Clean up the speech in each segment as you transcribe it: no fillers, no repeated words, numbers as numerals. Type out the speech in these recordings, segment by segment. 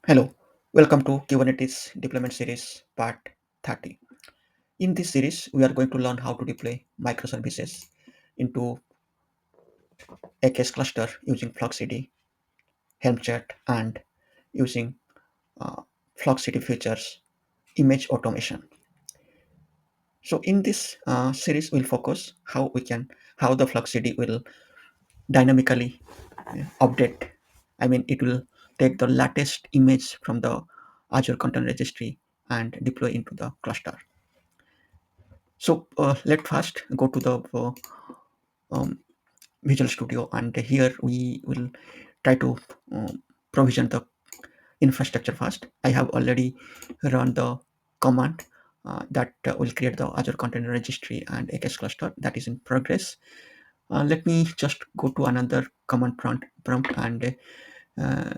Hello, welcome to Kubernetes Deployment Series Part 30. In this series, we are going to learn how to deploy microservices into a case cluster using Flux CD, Helm Chart, and using uh, Flux CD features, image automation. So in this series, we'll focus how the Flux CD will dynamically update. I mean, it will take the latest image from the Azure Content Registry and deploy into the cluster. So let's first go to the um, Visual Studio, and here we will try to provision the infrastructure first. I have already run the command that will create the Azure Container Registry and AKS cluster that is in progress. Let me just go to another command prompt and uh,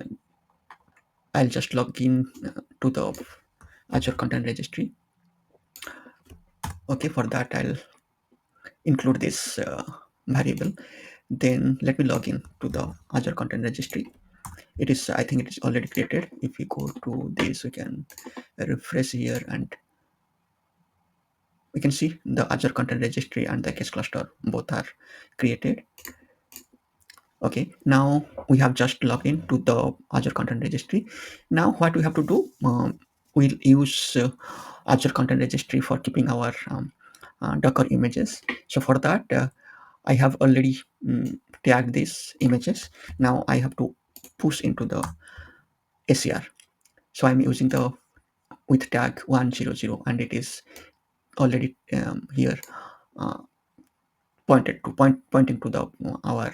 I'll just log in to the Azure Container Registry. Okay, for that I'll include this variable. Then let me log in to the Azure Content Registry. It is, I think it is already created. If we go to this, we can refresh here and we can see the Azure Content Registry and the case cluster both are created. Okay, now we have just logged in to the Azure Content Registry. Now what we have to do, we'll use Azure Content Registry for keeping our Docker images. So for that, I have already tagged these images. Now I have to push into the ACR. So I'm using the with tag 100 and it is already here uh, pointing to the our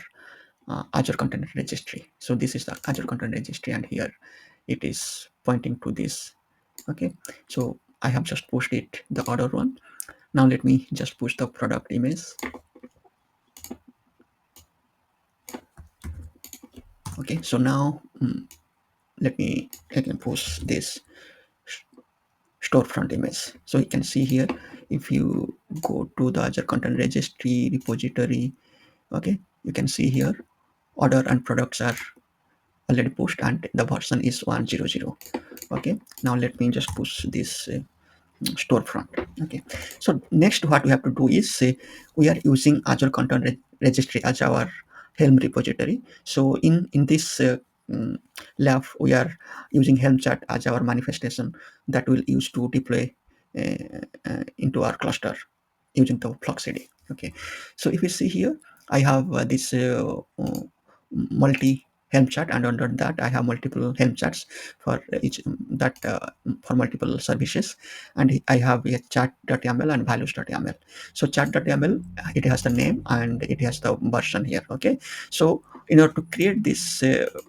Azure Content Registry. So this is the Azure Content Registry and here it is pointing to this. Okay, so I have just pushed it the order one. Now let me just push the product image. Okay, so now let me again push this storefront image. So you can see here, if you go to the Azure Content Registry repository, okay, you can see here order and products are already pushed and the version is 100. Okay, now let me just push this storefront. Okay, so next what we have to do is we are using Azure Content Registry as our Helm repository. So in this lab we are using Helm Chart as our manifestation that we'll use to deploy into our cluster using the Flux CD. Okay, so if you see here, I have this multi Helm chart, and under that I have multiple Helm charts for each that for multiple services, and I have a chart.yaml and values.yaml. So chart.yaml, it has the name and it has the version here. Okay, so in order to create this,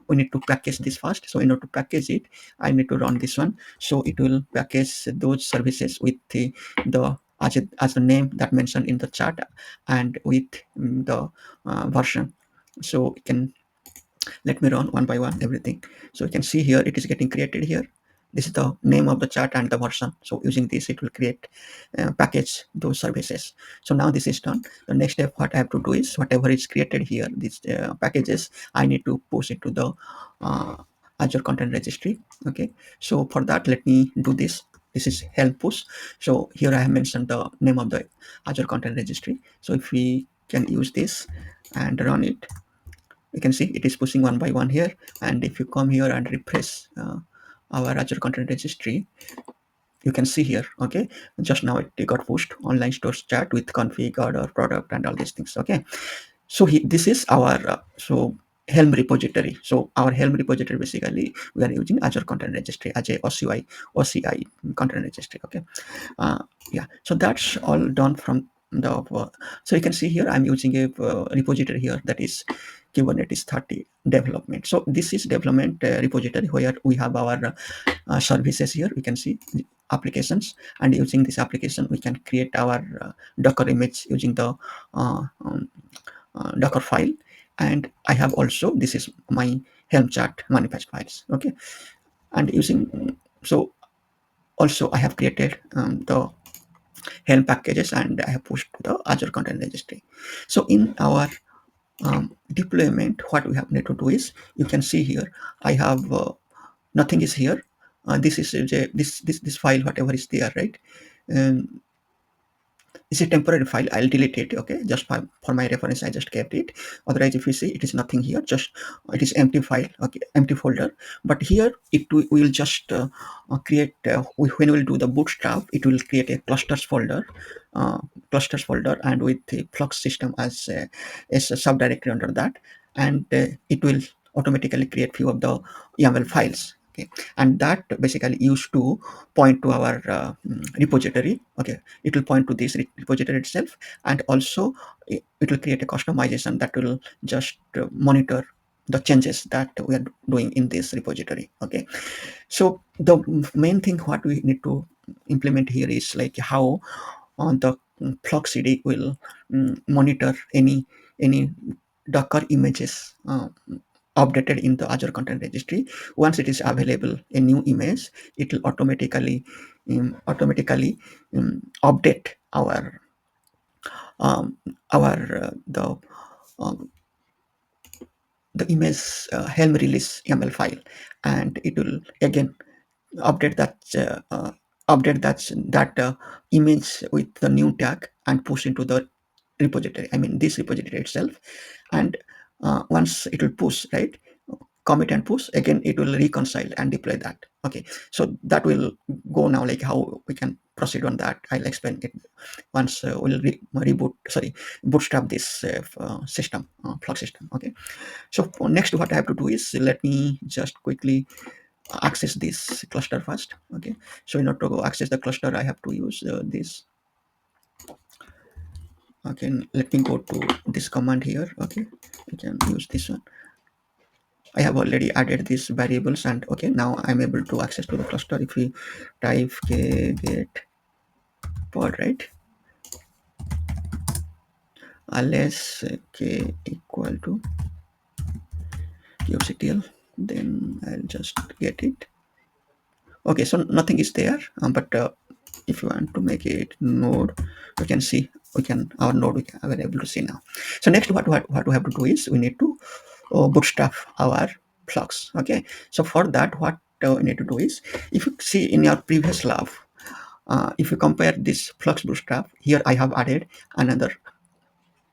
we need to package this first. So in order to package it, I need to run this one. So it will package those services with the as the name that mentioned in the chart and with the version. So you can let me run one by one everything. So you can see here it is getting created here. This is the name of the chart and the version. So using this it will create package those services. So now this is done. The next step what I have to do is whatever is created here, these packages, I need to push it to the uh, Azure Content Registry. Okay, so for that let me do this. This is help push. So here I have mentioned the name of the Azure Content Registry. So if we can use this and run it, you can see it is pushing one by one here. And if you come here and refresh our Azure Content Registry, you can see here, okay, just now it got pushed online stores chat with config order product and all these things. Okay, so this is our Helm repository. So our Helm repository, basically we are using Azure Content Registry as a OCI content registry. Okay, uh, yeah, so that's all done from the so you can see here I'm using a repository here that is Kubernetes 30 development. So this is development repository where we have our services. Here we can see applications, and using this application we can create our Docker image using the um, Docker file. And I have also, this is my Helm chart manifest files. Okay, and using so also I have created the Helm packages and I have pushed to the Azure Content Registry. So in our deployment, what we have need to do is, you can see here I have nothing is here. This is this file, whatever is there, right? um, it's a temporary file. I'll delete it, okay, just for my reference. I just kept it. Otherwise, if you see, it is nothing here, just it is empty file, okay, empty folder. But here we will just create when we will do the bootstrap, it will create a uh, clusters folder, and with the flux system as a subdirectory under that. And it will automatically create few of the YAML files, okay. And that basically used to point to our repository, okay. It will point to this repository itself, and also it will create a customization that will just monitor the changes that we are doing in this repository, okay. So the main thing what we need to implement here is like how the Flux CD will monitor any Docker images updated in the Azure Content Registry. Once it is available, a new image, it will automatically update um, our um, the image Helm release YAML file, and it will again update that image with the new tag and push into the repository. I mean this repository itself. And once it will push, right, commit and push, again it will reconcile and deploy that, okay. So that will go now, like how we can proceed on that. I'll explain it once we'll reboot, sorry, bootstrap this system, Flux system, okay. So next what I have to do is, let me just quickly access this cluster first, okay. So in order to go access the cluster, I have to use this, okay. Let me go to this command here, okay. I can use this one. I have already added these variables, and okay, now I'm able to access to the cluster. If we type get pod, right, ls k equal to kubectl, then I'll just get it. Okay, so nothing is there, but if you want to make it node, you can see, our node we are able to see now. So next what we have to do is, we need to bootstrap our Flux, okay. So for that, what we need to do is, if you see in your previous lab, if you compare this Flux bootstrap, here I have added another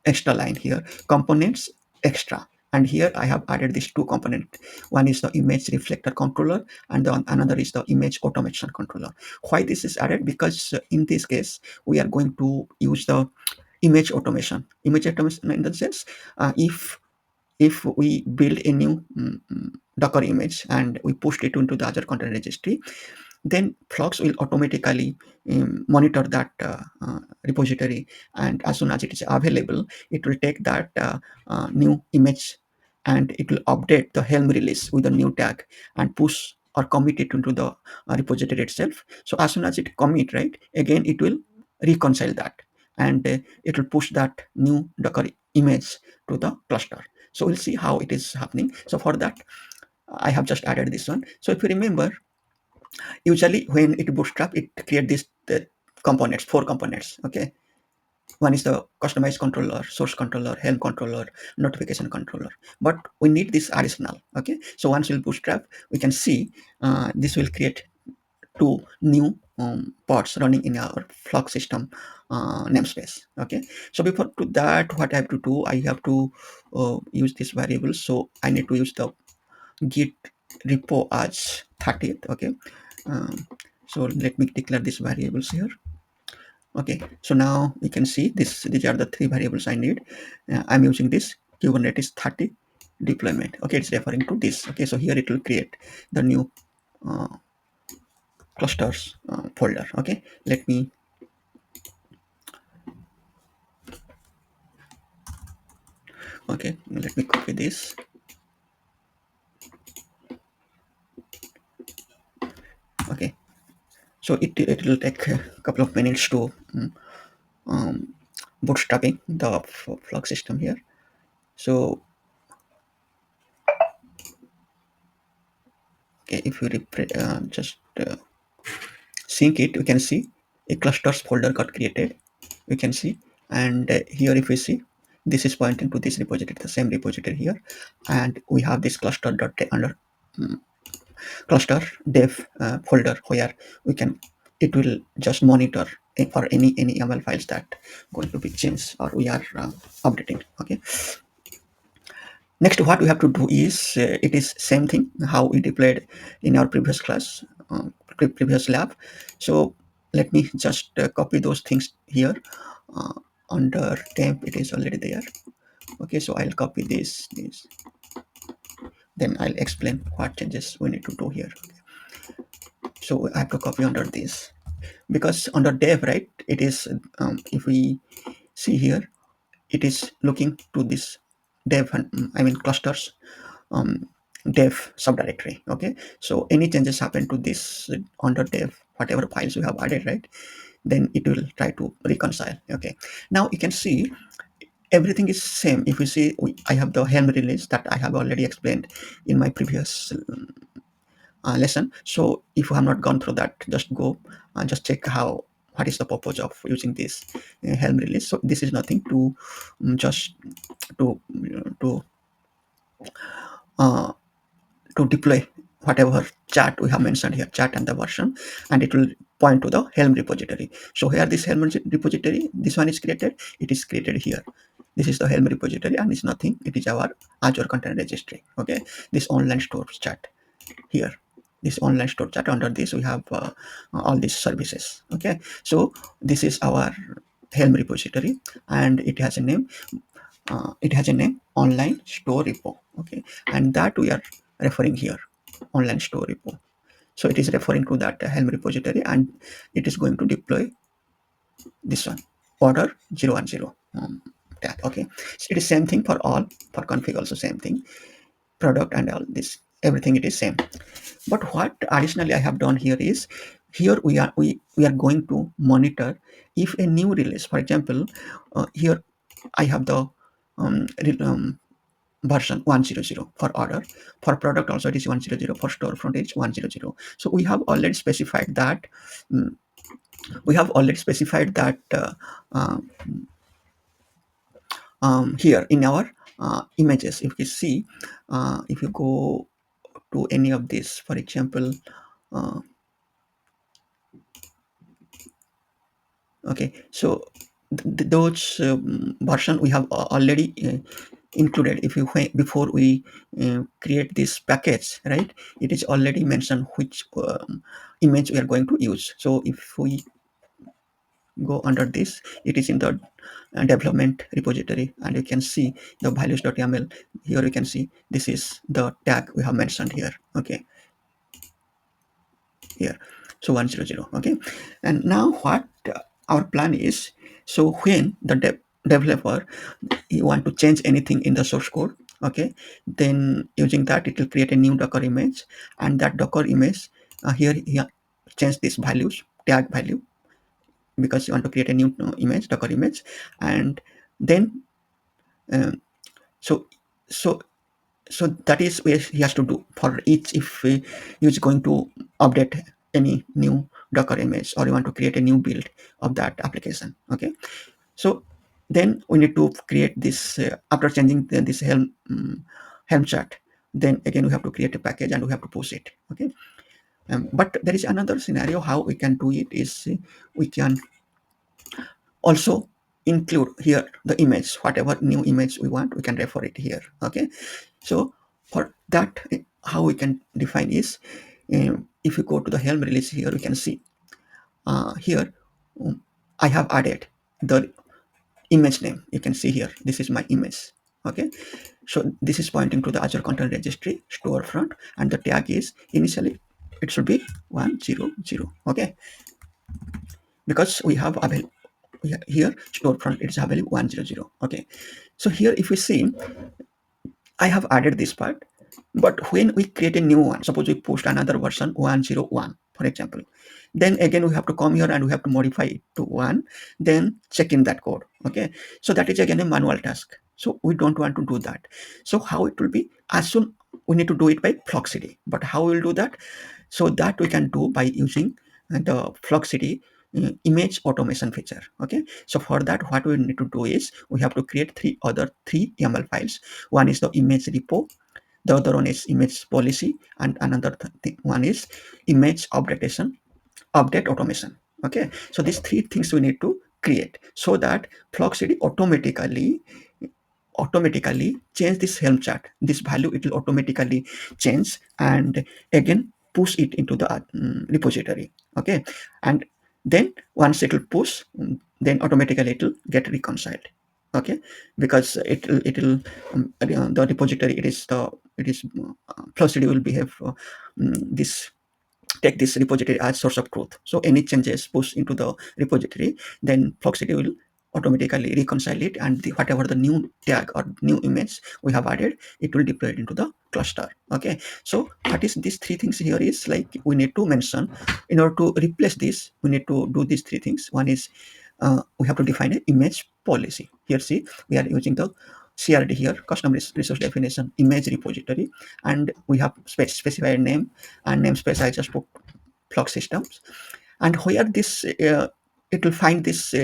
extra line here, components extra. And here I have added these two components. One is the image reflector controller, and another is the image automation controller. Why this is added? Because in this case we are going to use the image automation in the sense, if we build a new Docker image and we pushed it into the Azure Content Registry, then Flux will automatically monitor that repository, and as soon as it is available, it will take that new image, and it will update the Helm release with a new tag and push or commit it into the repository itself. So as soon as it commit, right, again it will reconcile that, and it will push that new Docker image to the cluster. So we'll see how it is happening. So for that, I have just added this one. So if you remember, usually when it bootstrap, it create this components, four components, okay. One is the customized controller, source controller, helm controller, notification controller. But we need this additional, okay. So once we'll bootstrap, we can see this will create two new pods running in our Flux system namespace, okay. So before to that, what I have to do, I have to use this variable. So I need to use the git repo as 30th, okay. um, so let me declare these variables here, okay. So now we can see these are the three variables I need. I'm using this Kubernetes 30 deployment, okay. It's referring to this, okay. So here it will create the new uh, clusters folder, okay. Let me copy this, okay. So it will take a couple of minutes to um, bootstrapping the Flux system here. So okay, if you just sync it, we can see a clusters folder got created, we can see. And here if we see, this is pointing to this repository, the same repository here, and we have this cluster dot under cluster dev folder where we can it will just monitor for any YAML files that going to be changed or we are updating. Okay. Next, what we have to do is it is same thing how we deployed in our previous class, previous lab. So let me just copy those things here. Uh, Under temp, it is already there. Okay, so I'll copy this. Then I'll explain what changes we need to do here. So I have to copy under this because under dev, right? It is if we see here, it is looking to this dev, I mean clusters um, dev subdirectory. Okay, so any changes happen to this under dev, whatever files we have added, right? Then it will try to reconcile. Okay, now you can see everything is same. If you see, I have the Helm release that I have already explained in my previous lesson. So if you have not gone through that, just go and just check how what is the purpose of using this Helm release. So this is nothing to just to to uh, to deploy whatever chat we have mentioned here, chat and the version, and it will point to the Helm repository. So here this Helm repository, this one is created, it is created here. This is the Helm repository and it's nothing, it is our Azure Container Registry. Okay, this online store chat here, this online store chat, under this we have all these services. Okay, so this is our Helm repository and it has a name online store repo. Okay, and that we are referring here, online store repo. So it is referring to that Helm repository and it is going to deploy this one, order 010 tag. Okay, so it is same thing for all, for config also same thing, product and all this, everything it is same. But what additionally I have done here is, here we are going to monitor if a new release, for example, here I have the version 100 for order, for product also it is 100, for storefront it is 100. So we have already specified that um, uh, here in our images. If you see, if you go to any of this, for example, uh, okay, so those version we have already included. If you before we create this package, right, it is already mentioned which image we are going to use. So if we go under this, it is in the development repository and you can see the values.yaml. Here you can see this is the tag we have mentioned here. Okay, here, so 100. Okay, and now what our plan is, so when the developer you want to change anything in the source code, okay, then using that it will create a new docker image, and that docker image here change this values tag value, because you want to create a new image, docker image, and then um, so so so that is where he has to do for each. If he is going to update any new docker image or you want to create a new build of that application. Okay, so then we need to create this after changing this Helm chart, then again we have to create a package and we have to push it. Okay, but there is another scenario how we can do it is we can also include here the image, whatever new image we want, we can refer it here. Okay, so for that how we can define is, if you go to the Helm release, here we can see here I have added the image name. You can see here, this is my image. Okay, so this is pointing to the Azure Content Registry storefront, and the tag is initially it should be 100. Okay, because we have available here storefront, it is available 100. Okay, so here if we see, I have added this part, but when we create a new one, suppose we post another version 101, for example, then again we have to come here and we have to modify it to 1, then check in that code. Okay, so that is again a manual task. So we don't want to do that. So how it will be, as soon we need to do it by Flux CD, but how we will do that? So that we can do by using the Flux CD image automation feature. Okay, so for that what we need to do is we have to create three YAML files. One is the image repo, The other one is image policy, and another one is image update automation. Okay, so these three things we need to create so that Flux CD automatically change this Helm chart. This value it will automatically change and again push it into the repository. Okay, and then once it will push, then automatically it will get reconciled. Okay, because the repository it is Flux CD will behave this take this repository as source of truth. So any changes pushed into the repository, then Foxity will automatically reconcile it, and whatever the new tag or new image we have added, it will deploy it into the cluster. Okay, so what is these three things here is like we need to mention in order to replace this, we need to do these three things. One is we have to define an image policy. Here, see, we are using the CRD here, custom resource definition image repository, and we have specified name and namespace. I just put Flux systems, and where this it will find this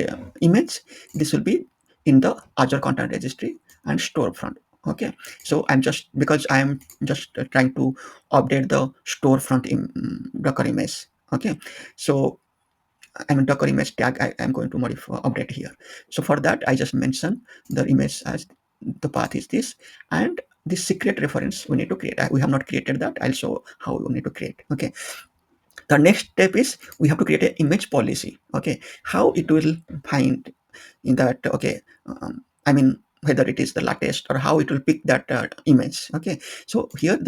image. This will be in the Azure content registry and storefront. Okay, so I'm just because I am just trying to update the storefront Docker image. Okay, so I'm a Docker image tag I am going to modify update here. So for that, I just mention the image as the path is this, and the secret reference we need to create. We have not created that. I'll show how we need to create. Okay. The next step is we have to create an image policy. Okay. How it will find in that, okay, I mean, whether it is the latest or how it will pick that image. Okay. So here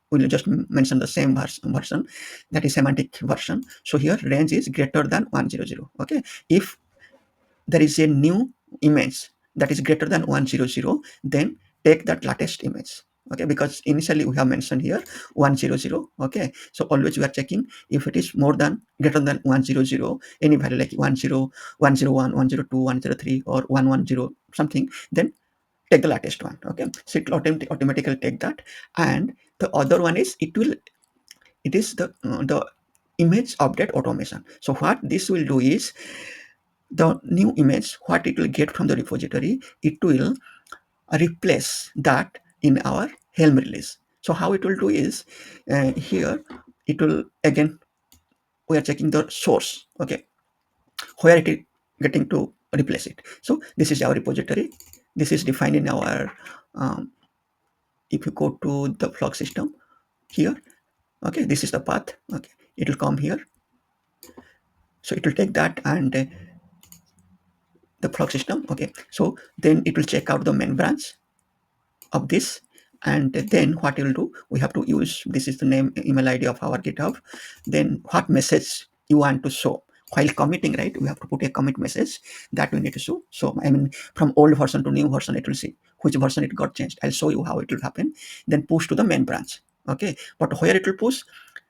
we'll just mention the same version, that is semantic version. So here range is greater than 100. Okay, if there is a new image that is greater than 100, then take that latest image. Okay, because initially we have mentioned here 100. Okay, so always we are checking if it is more than greater than 100, any value like 10, 101, 102, 103, or 110 something, then take the latest one. Okay, so it will automatically take that. And the other one is it is the image update automation. So what this will do is the new image, what it will get from the repository, it will replace that in our Helm release. So how it will do is here it will again, we are checking the source. Okay, where it is getting to replace it. So this is our repository. This is defined in our if you go to the Flux system here. Okay, this is the path. Okay, it will come here. So it will take that and the Flux system. Okay, so then it will check out the main branch of this, and then what you will do, we have to use, this is the name email ID of our GitHub. Then what message you want to show while committing, right? We have to put a commit message that we need to show. So I mean, from old version to new version, it will see which version it got changed. I'll show you how it will happen. Then push to the main branch. Okay, but where it will push,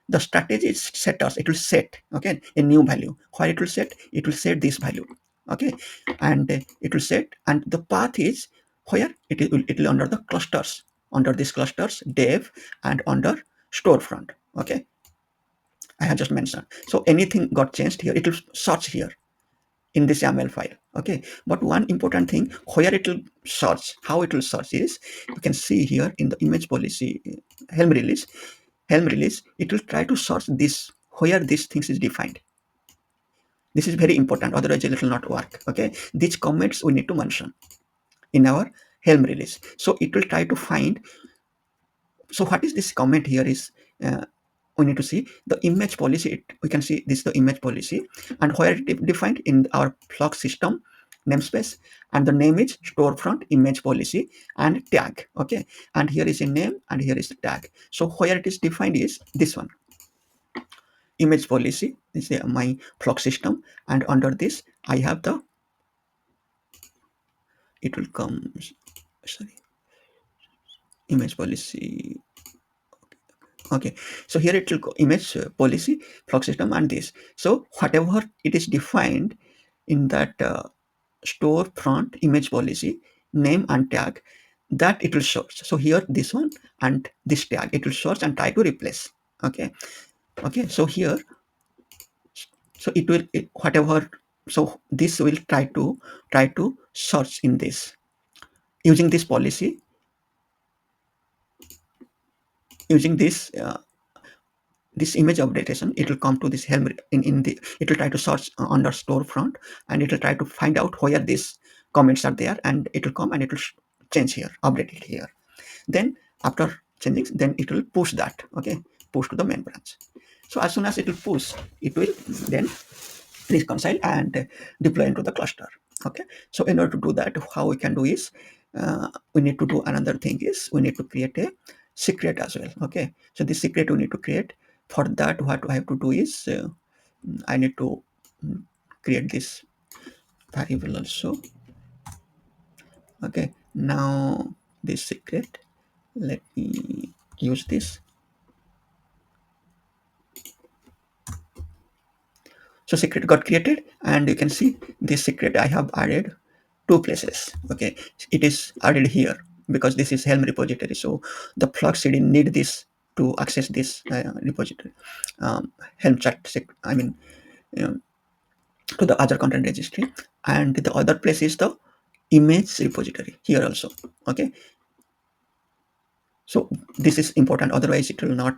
the strategy is setters, it will set, okay, a new value. Where it will set this value. Okay, and it will set, and the path is where it will under the clusters, under these clusters dev and under storefront. Okay, I have just mentioned. So anything got changed here, it will search here in this YAML file. Okay, but one important thing, where it will search, how it will search is, you can see here in the image policy helm release, it will try to search this where these things is defined. This is very important, otherwise it will not work. Okay, these comments we need to mention in our helm release. So it will try to find, so what is this comment here is we need to see the image policy. We can see this the image policy, and where it defined in our Flux system namespace, and the name is storefront image policy and tag. Okay, and here is a name and here is the tag. So where it is defined is this one, image policy. This is my Flux system, and under this I have the, it will come, sorry, image policy. Okay, so here it will go image policy Flux system and this. So whatever it is defined in that storefront image policy name and tag, that it will search. So here this one and this tag, it will search and try to replace. Okay, okay, so here, so it will whatever, so this will try to search in this using this policy. using this image updatation, it will come to this Helm in the, it will try to search under storefront, and it will try to find out where these comments are there, and it will come and it will change here, update it here. Then after changing, then it will push that, okay, push to the main branch. So as soon as it will push, it will then reconcile and deploy into the cluster. Okay, so in order to do that, how we can do is, we need to do another thing is, we need to create a secret as well. Okay, so this secret we need to create. For that, what I have to do is, I need to create this variable also. Okay, now this secret, let me use this. So secret got created, and you can see this secret I have added two places. Okay, it is added here because this is Helm repository. So the Flux CD need this to access this repository, Helm Chart. I mean, um, to the Azure content registry, and the other place is the image repository here also. Okay, so this is important. Otherwise, it will not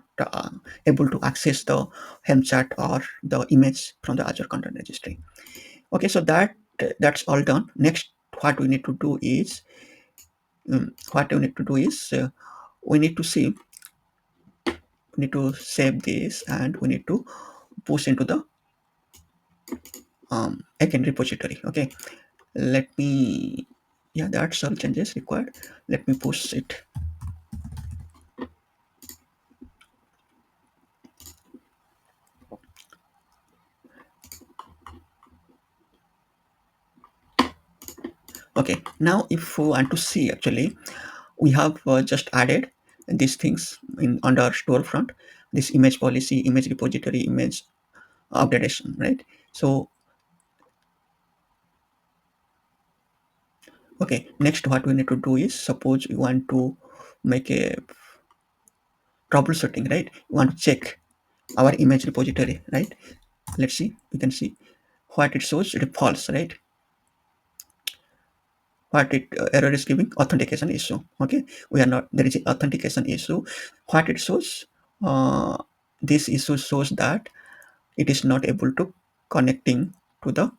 able to access the Helm chart or the image from the Azure content registry. Okay, so that's all done. Next, what we need to do is, we need to see, we need to save this, and we need to push into the again repository. Okay, let me, yeah, that's all changes required. Let me push it. Okay, now if we want to see, actually we have just added these things in under storefront, this image policy, image repository, image updation, right? So okay, next what we need to do is, suppose we want to make a troubleshooting, right? We want to check our image repository, right? Let's see, we can see what it shows, it false, right? What it error is giving, authentication issue. Okay, we are not, there is an authentication issue. What it shows, this issue shows that it is not able to connecting to the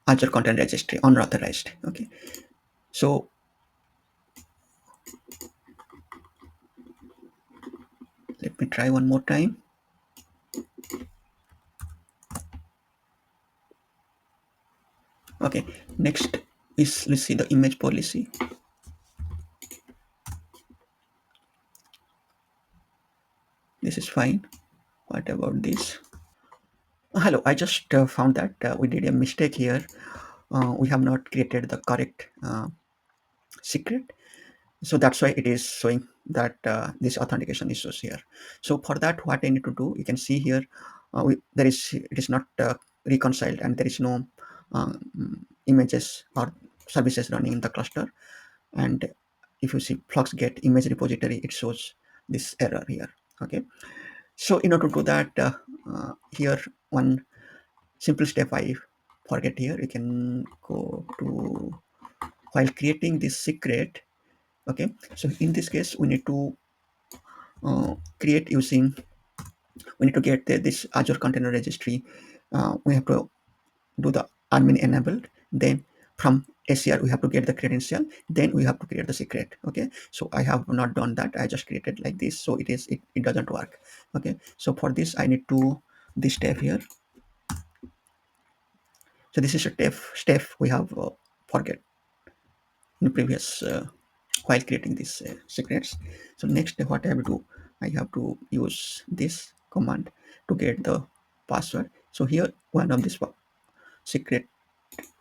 Azure content registry, unauthorized. Okay, so let me try one more time. Okay, next is, let's see the image policy. This is fine. What about this? Hello, I just found that we did a mistake here. We have not created the correct secret, so that's why it is showing that this authentication issues here. So for that, what I need to do, you can see here, there is, it is not reconciled, and there is no images or services running in the cluster. And if you see flux get image repository, it shows this error here. Okay, so in order to do that, here one simple step I forget here, you can go to, while creating this secret. Okay, so in this case we need to create using, we need to get this Azure container registry. We have to do the admin enabled, then from ACR we have to get the credential, then we have to create the secret. Okay, so I have not done that, I just created like this, so it doesn't work. Okay, so for this I need to, this step here. So this is a step we have forget in previous while creating these secrets. So next, what I have to do, I have to use this command to get the password. So here one of this secret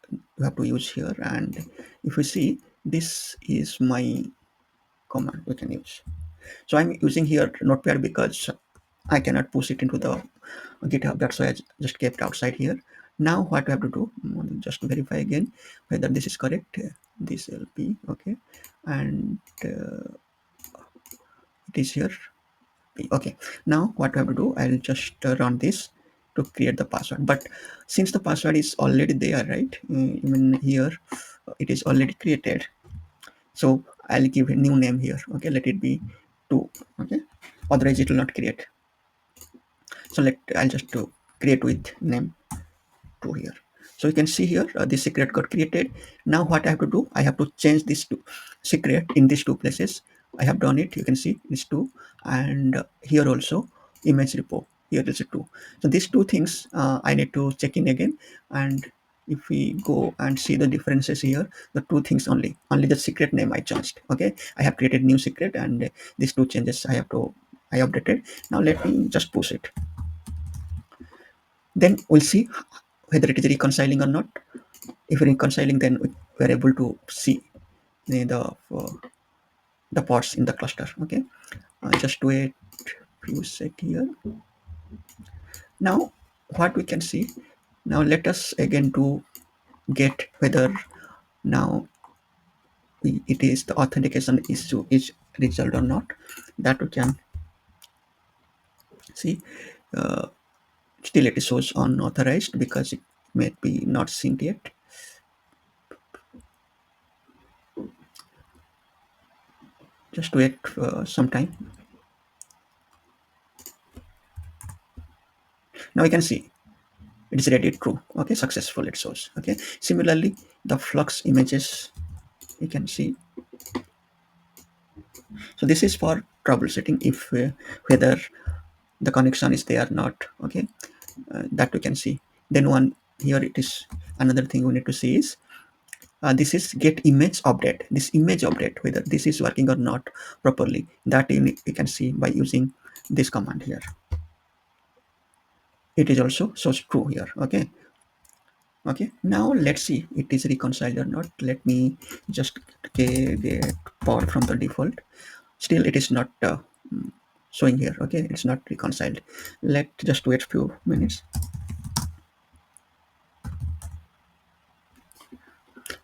you have to use here, and if you see, this is my command we can use. So I'm using here notepad because I cannot push it into the GitHub, that's why I just kept outside here. Now what I have to do, just verify again whether this is correct. This will be okay, and it is here. Okay, now what I have to do, I'll just run this to create the password. But since the password is already there, right, even here it is already created, so I'll give a new name here. Okay, let it be 2. Okay, otherwise it will not create. So I'll just create with name 2 here. So you can see here the secret got created. Now what I have to do, I have to change this to secret in these two places. I have done it. You can see these two, and here also image repo. Here is a 2. So these two things I need to check in again. And if we go and see the differences here, the two things only the secret name I changed. Okay, I have created new secret, and these two changes I updated. Now let me just push it. Then we'll see whether it is reconciling or not. If reconciling, then we're able to see the pods in the cluster. Okay, just wait few sec here. Now what we can see, now let us again do get whether now it is the authentication issue is resolved or not. That we can see. uh, Still it shows unauthorized because it may be not synced yet. Just wait some time. Now you can see it is ready true. Okay, successful it shows. Okay, similarly the flux images you can see. So this is for troubleshooting if whether the connection is there or not. Okay, that we can see. Then one here it is another thing we need to see is this is get image update. This image update whether this is working or not properly, that you can see by using this command here. It is also shows true here. Okay, okay, now let's see it is reconciled or not. Let me just get power from the default. Still it is not showing here. Okay, it's not reconciled. Let just wait few minutes.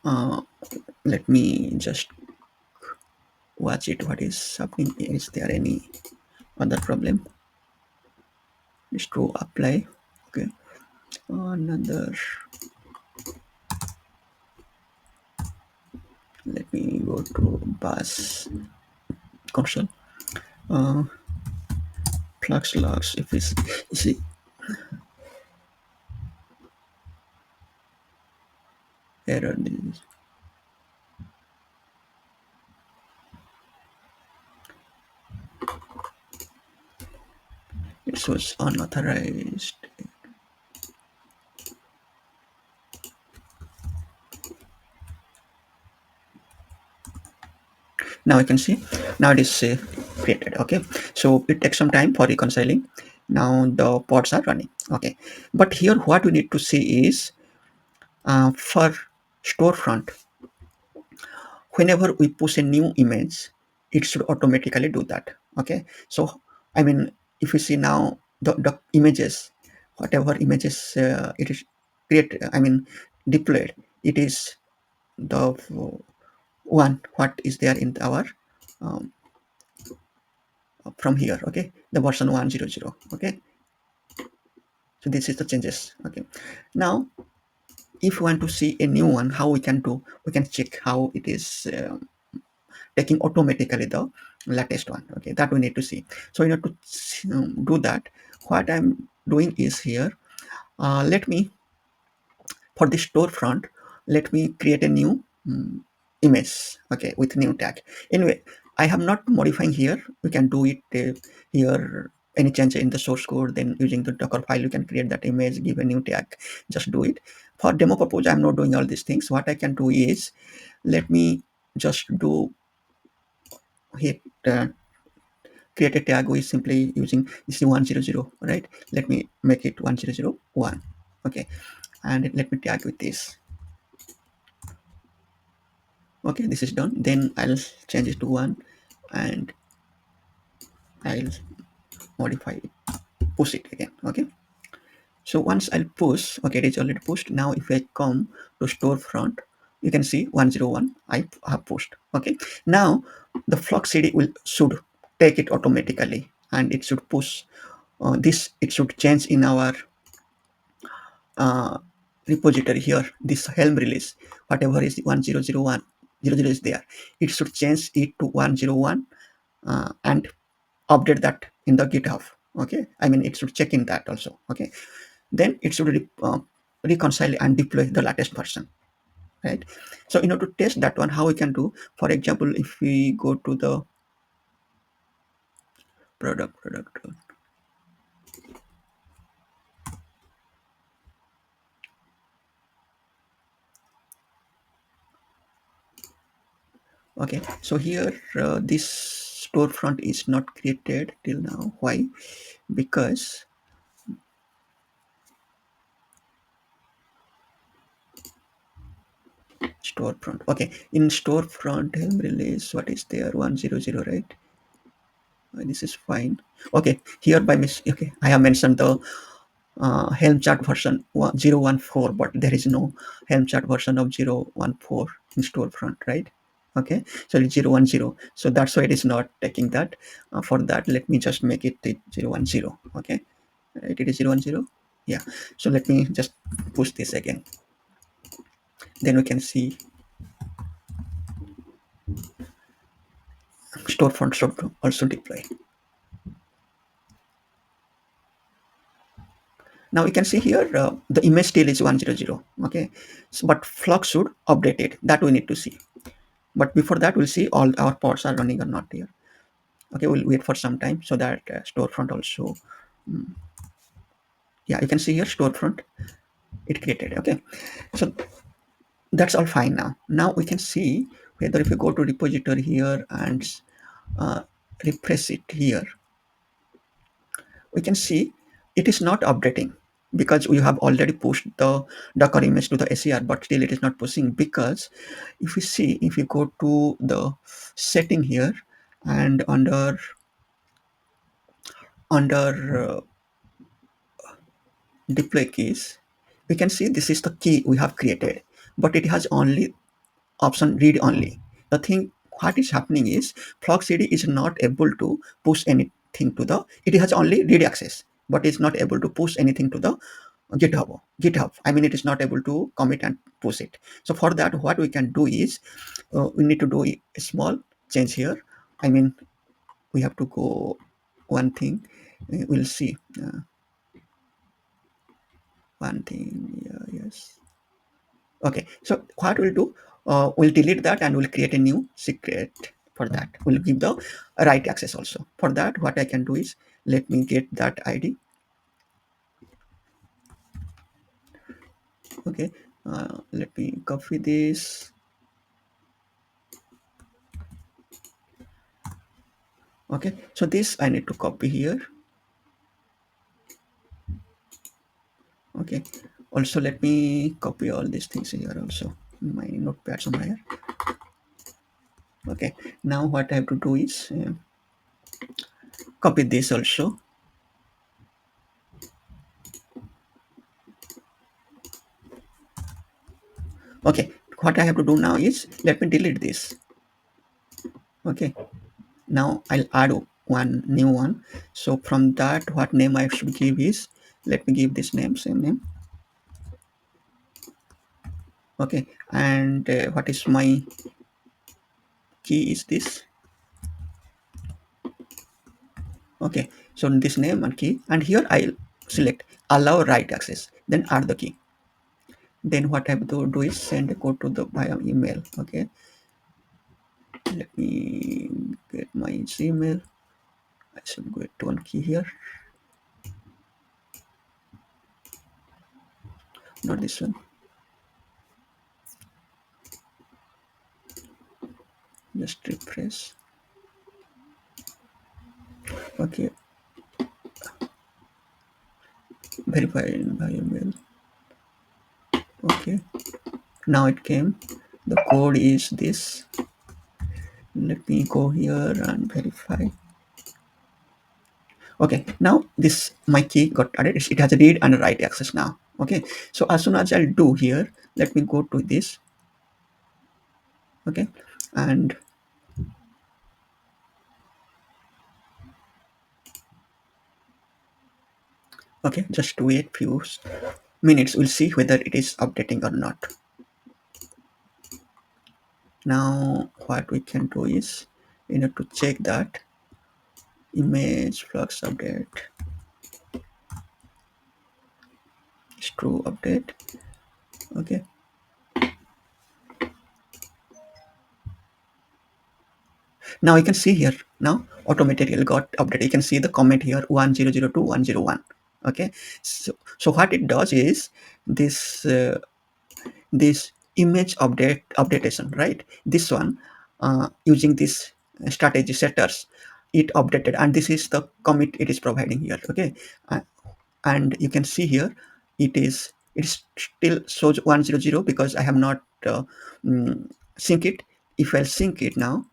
uh, Let me just watch it. What is happening? Is there any other problem? Is to apply. Okay, another. Let me go to bus console. uh, Flux logs. If it's see, error, it shows unauthorized. Now you can see now it is created. Okay, so it takes some time for reconciling. Now the pods are running. Okay, but here what we need to see is for storefront, whenever we push a new image, it should automatically do that. Okay, so I mean if you see now the images, whatever images it is create, I mean deployed, it is the one what is there in our um, from here. Okay, the version 100. Okay, so this is the changes. Okay, now if we want to see a new one, how we can do, we can check how it is taking automatically the latest one. Okay, that we need to see. So in order to do that, what I'm doing is here, let me for the storefront, let me create a new image. Okay, with new tag. Anyway, I have not modifying here. We can do it here. Any change in the source code, then using the Docker file, you can create that image, give a new tag, just do it. For demo purpose, I'm not doing all these things. What I can do is, let me just do hit create a tag with simply using this 100, right? Let me make it 1001. Okay, and let me tag with this. Okay, this is done. Then I'll change it to 1 and I'll modify it, push it again. Okay, so once I'll push, okay, it is already pushed. Now if I come to storefront, you can see 101 I have pushed. Okay, now the Flux CD will should take it automatically, and it should push this. It should change in our uh, repository here, this Helm release, whatever is 1001, 00 is there, it should change it to 101 and update that in the GitHub. Okay, I mean it should check in that also. Okay, then it should reconcile and deploy the latest version, right? So in order to test that one, how we can do, for example, if we go to the product. Okay, so here this storefront is not created till now. Why? Because storefront. Okay, in storefront Helm release, what is there? 100, right? This is fine. Okay, here by miss. Okay, I have mentioned the Helm chart version 014, but there is no Helm chart version of 014 in storefront, right? Okay, so it's 010. So that's why it is not taking that. For that, let me just make it 010. Okay, right, it is 010. Yeah. So let me just push this again. Then we can see storefront should also deploy. Now we can see here the image still is 100. Okay, so, but Flux should update it. That we need to see. But before that, we'll see all our pods are running or not here. Okay, we'll wait for some time so that storefront also. Yeah, you can see here storefront it created. Okay, so that's all fine now. Now we can see whether if we go to repository here and uh, refresh it here, we can see it is not updating because we have already pushed the Docker image to the ACR, but still it is not pushing because if we see, if we go to the setting here and under deploy keys, we can see this is the key we have created, but it has only option read only. The thing what is happening is Flux CD is not able to push anything to the, it has only read access, but it's not able to push anything to the GitHub. I mean, it is not able to commit and push it. So for that, what we can do is we need to do a small change here. I mean, we have to go one thing. We'll see one thing. Yeah, yes. Okay, so what we'll do, we'll delete that and we'll create a new secret for that. We'll give the right access also. For that, what I can do is, let me get that ID. Okay, let me copy this. Okay, so this I need to copy here. Okay, also let me copy all these things here also in my notepad somewhere. Okay, now what I have to do is copy this also. Okay, what I have to do now is, let me delete this. Okay, now I'll add one new one. So from that, what name I should give is, let me give this name, same name. Okay, and what is my key is this. Okay, so this name and key, and here I'll select allow write access, then add the key. Then what I have to do is send a code to the via email. Okay, let me get my Gmail. I should get one key here, not this one. Just refresh. Okay, verify by email. Okay, now it came. The code is this. Let me go here and verify. Okay, now this my key got added. It has a read and a write access now. Okay, so as soon as I'll do here, let me go to this. Okay, and okay, just wait few minutes. We'll see whether it is updating or not. Now what we can do is we need to check that image flux update is true update. Okay, now you can see here, now automatically got updated. You can see the comment here 1002101. Okay, so what it does is this this image updatation, right? This one using this strategy setters, it updated, and this is the commit it is providing here. Okay, uh, and you can see here it still shows 100 because I have not sync it. If I sync it now,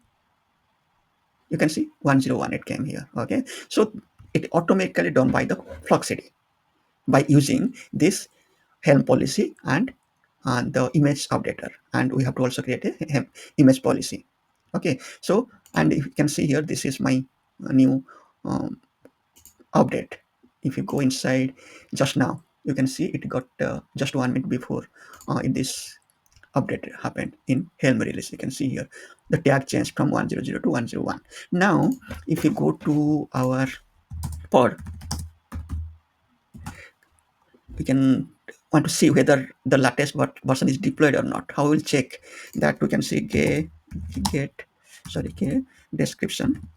you can see 101 it came here. Okay, so it automatically done by the Flux CD by using this Helm policy and the image updater, and we have to also create a image policy. Okay, so and if you can see here, this is my new um, update. If you go inside just now, you can see it got just 1 minute before in this update happened in Helm release. You can see here the tag changed from 100 to 101. Now if you go to our pod, we can want to see whether the latest version is deployed or not. How we'll check that? We can see get get description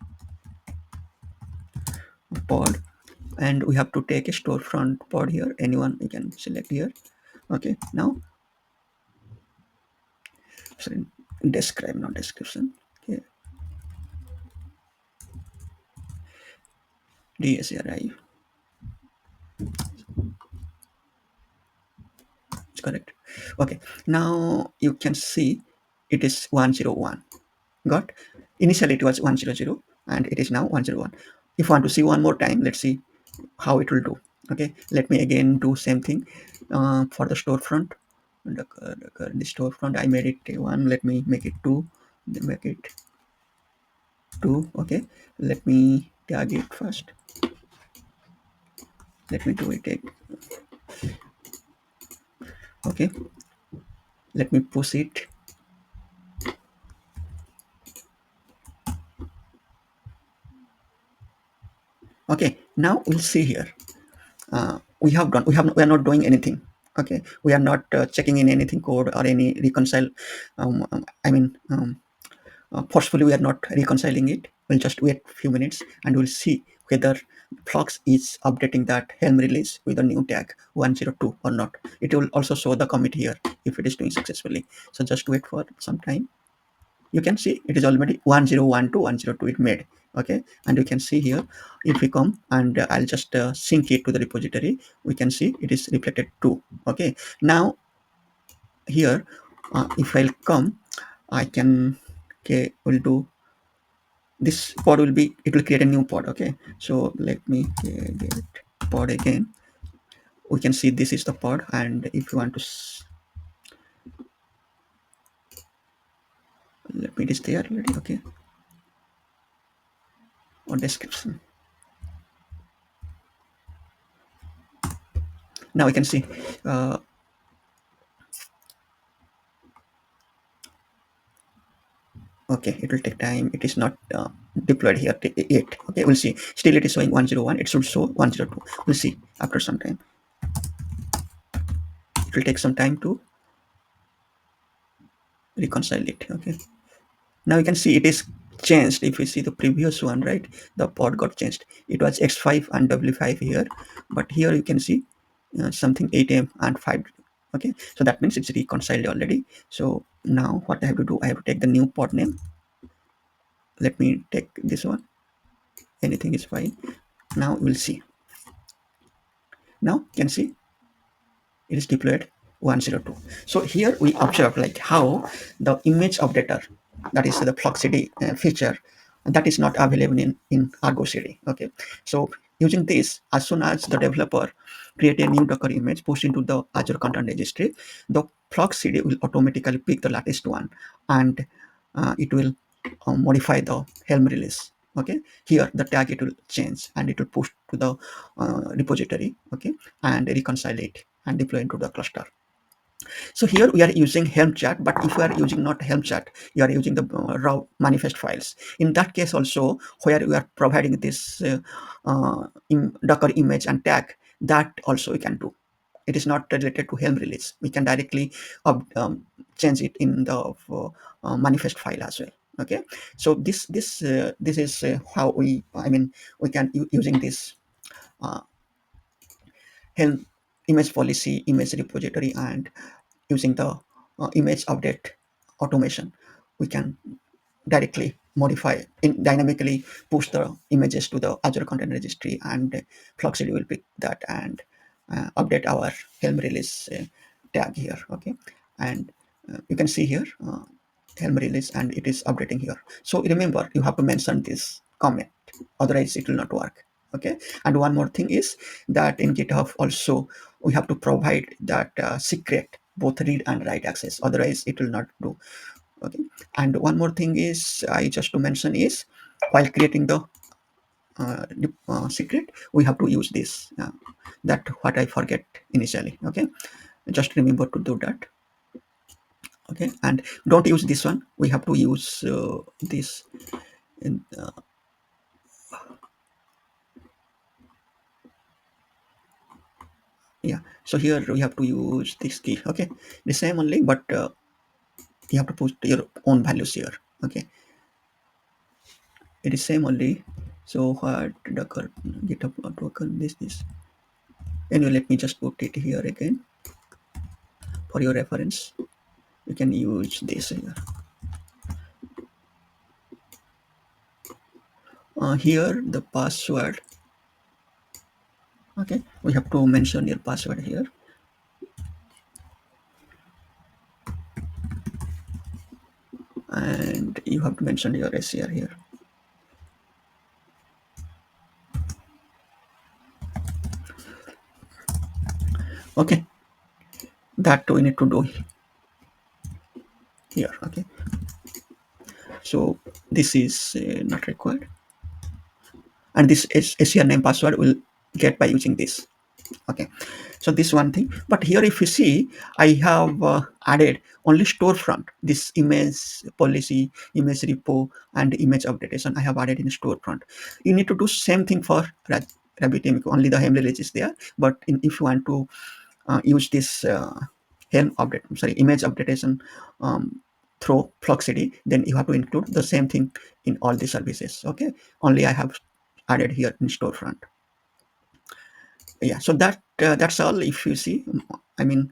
pod, and we have to take a storefront pod here. Anyone you can select here. Okay, now sorry, describe, not description. Okay, DSRI, it's correct. Okay, now you can see it is 101. Got, initially it was 100 and it is now 101. If you want to see one more time, let's see how it will do. Okay, let me again do same thing for the storefront. The storefront I made it one, let me make it two, then make it two. Okay, let me tag it first, let me do it okay, let me push it. Okay, now we'll see here, we are not doing anything. Okay, we are not checking in anything code or any reconcile. I mean, forcefully we are not reconciling it. We'll just wait a few minutes and we'll see whether Flux is updating that Helm release with a new tag 102 or not. It will also show the commit here if it is doing successfully. So just wait for some time. You can see it is already 101 to 102 it made. Okay, and you can see here, if we come and I'll just sync it to the repository, we can see it is reflected too. Okay, now here if I'll come, I can, okay, we'll do this pod will be, it will create a new pod. Okay, so let me get pod again. We can see this is the pod, and if you want to let me, it is there already. Okay, or description. Now we can see okay, it will take time, it is not deployed here yet. Okay, we'll see, still it is showing 101, it should show 102. We'll see after some time, it will take some time to reconcile it. Okay, now you can see it is changed. If you see the previous one, right, the pod got changed, it was x5 and w5 here, but here you can see something 8m and 5. Okay, so that means it's reconciled already. So now what I have to do, I have to take the new pod name. Let me take this one, anything is fine. Now we'll see, now you can see it is deployed 102. So here we observe like how the image updater, that is the Flux CD feature, that is not available in Argo CD. Okay, so using this, as soon as the developer create a new Docker image, push into the Azure Content Registry, the Flux CD will automatically pick the latest one, and it will modify the Helm release. Okay, here the tag it will change and it will push to the repository. Okay, and reconcile it and deploy into the cluster. So here we are using Helm Chart, but if you are using not Helm Chart, you are using the raw manifest files. In that case also, where you are providing this Docker image and tag, that also we can do. It is not related to Helm release. We can directly change it in the manifest file as well. Okay, so this is how we, I mean, we can using this uh, Helm image policy, image repository, and using the image update automation, we can directly modify in dynamically push the images to the Azure Content Registry, and Flux CD will pick that and update our Helm release tag here. Okay, and you can see here Helm release, and it is updating here. So remember, you have to mention this comment, otherwise it will not work. Okay, and one more thing is that in GitHub also we have to provide that secret both read and write access, otherwise it will not do. Okay, and one more thing is I just to mention is while creating the secret, we have to use this that what I forget initially. Okay, just remember to do that. Okay, and don't use this one, we have to use this in, yeah, so here we have to use this key. Okay, the same only, but you have to put your own values here. Okay, it is same only. So what docker github docker this anyway, let me just put it here again for your reference. You can use this here. Here the password. Okay, we have to mention your password here, and you have to mention your SCR here. Okay, that we need to do here. Okay, so this is not required, and this is SCR name password will get by using this. Okay, so this one thing, but here if you see, I have added only storefront, this image policy, image repo, and image updatation I have added in storefront. You need to do same thing for RabbitMQ, only the Helm release is there, but if you want to use this Helm update, sorry, image updatation through Flux CD, then you have to include the same thing in all the services. Okay, only I have added here in storefront. Yeah, so that's all. If you see, I mean,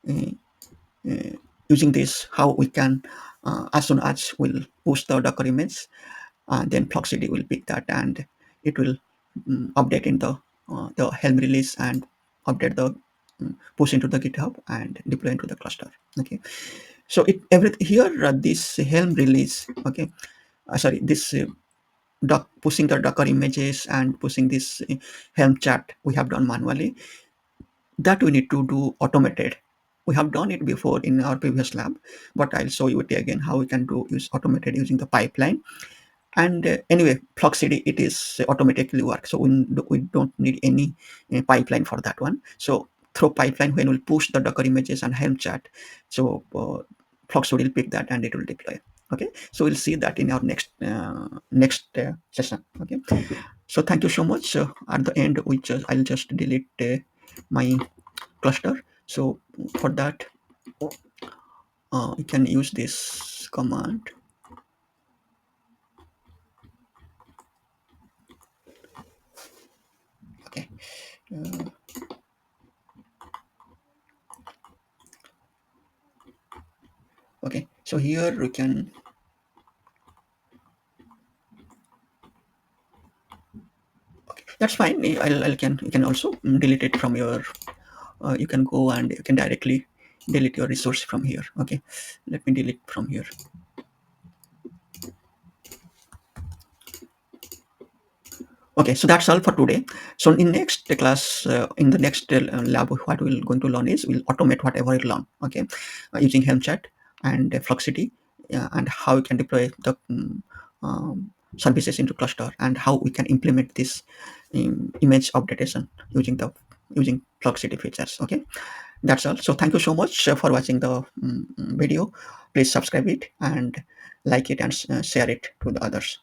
uh, using this, how we can as soon as we'll push the Docker image, then Proxy will pick that, and it will update in the Helm release and update the push into the GitHub and deploy into the cluster. Okay, so it every here this Helm release. Okay, sorry, this pushing the Docker images and pushing this Helm chart we have done manually, that we need to do automated. We have done it before in our previous lab, but I'll show you it again how we can do use automated using the pipeline. And anyway, Flux CD, it is automatically work, so we don't need any pipeline for that one. So through pipeline, when we'll push the Docker images and Helm chart, so Flux will pick that and it will deploy. Okay, so we'll see that in our next session. Okay, so thank you so much. At the end, I'll just delete my cluster. So for that, you can use this command. Okay. Uh, okay. So here we can. Okay, that's fine. You can also delete it from your. You can go and you can directly delete your resource from here. Okay. Let me delete from here. Okay, so that's all for today. So in next class, in the next lab, what we're going to learn is we'll automate whatever we learn. Okay, using Helm Chart and Fluxity, and how we can deploy the services into cluster, and how we can implement this image updatation using Fluxity features. Okay, That's all. So thank you so much for watching the video. Please subscribe it and like it and share it to the others.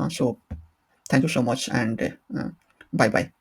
So thank you so much, and bye bye.